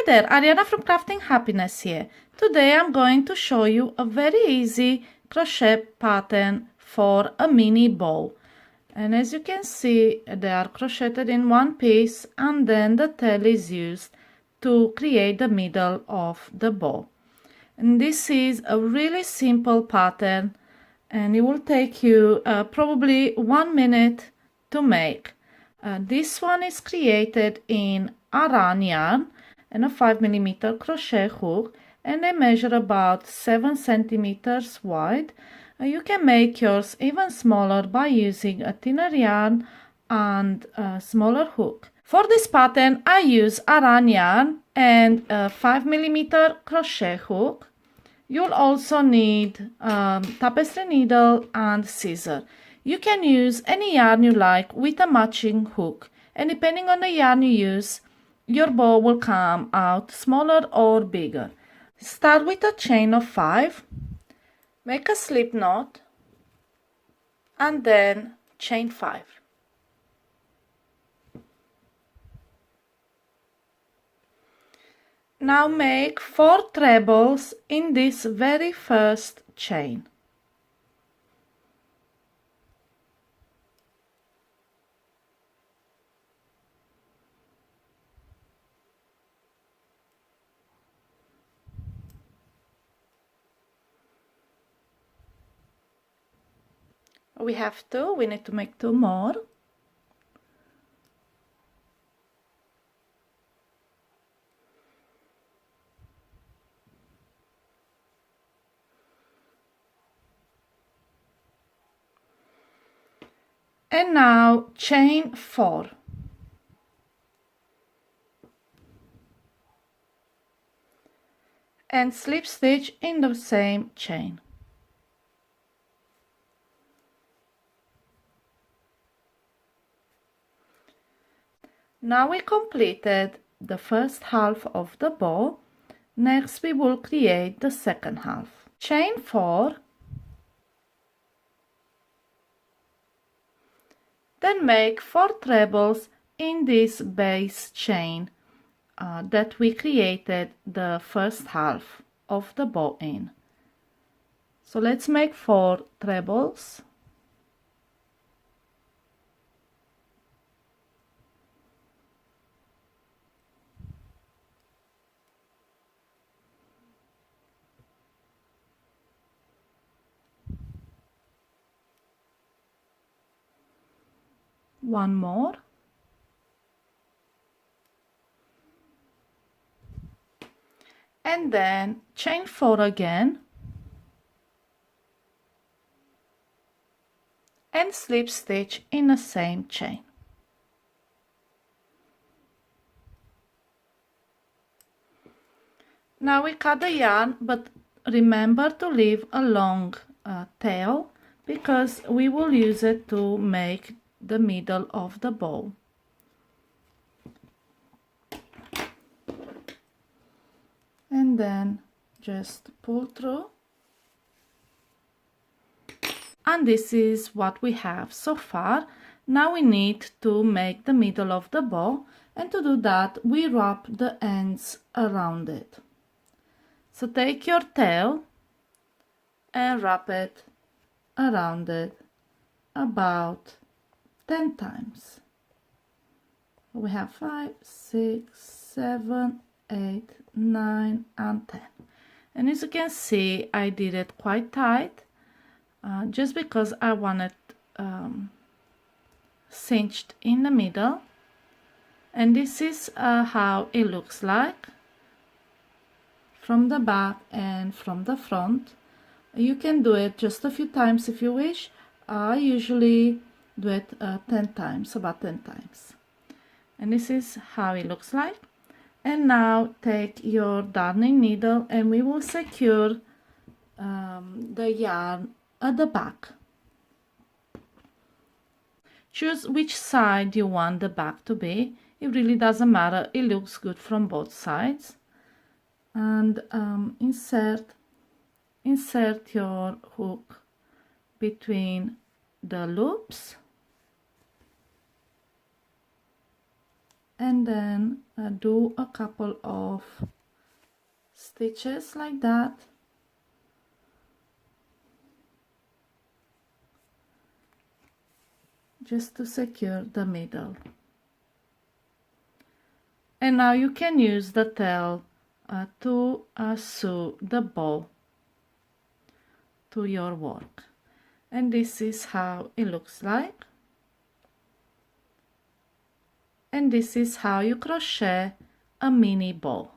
there, Ariana from Crafting Happiness here. Today I'm going to show you a very easy crochet pattern for a mini bow. And as you can see, they are crocheted in one piece, and then the tail is used to create the middle of the bow. And this is a really simple pattern, and it will take you probably 1 minute to make. This one is created in Aran yarn and a 5mm crochet hook, and they measure about 7 centimeters wide. You can make yours even smaller by using a thinner yarn and a smaller hook. For this pattern I use Aran yarn and a 5mm crochet hook. You'll also need tapestry needle and scissors. You can use any yarn you like with a matching hook, and depending on the yarn you use, your bow will come out smaller or bigger. Start with a chain of 5, make a slip knot, and then chain 5. Now make 4 trebles in this very first chain. We need to make 2 more. And now chain 4. And slip stitch in the same chain. Now we completed the first half of the bow. Next we will create the second half. Chain 4. Then make 4 trebles in this base chain that we created the first half of the bow in. So let's make 4 trebles. One more. And then chain 4 again. And slip stitch in the same chain. Now we cut the yarn, but remember to leave a long tail, because we will use it to make the middle of the bow. And then just pull through. And this is what we have so far. Now we need to make the middle of the bow, and to do that we wrap the ends around it. So take your tail and wrap it around it about 10 times. We have 5, 6, 7, 8, 9, and 10. And as you can see, I did it quite tight, just because I want it cinched in the middle. And this is how it looks like from the back and from the front. You can do it just a few times if you wish. I usually do it 10 times, about 10 times. And this is how it looks like. And now take your darning needle, and we will secure the yarn at the back. Choose which side you want the back to be. It really doesn't matter, it looks good from both sides. And insert your hook between the loops, and then do a couple of stitches like that, just to secure the middle. And now you can use the tail to sew the bow to your work. And this is how it looks like. And this is how you crochet a mini bow.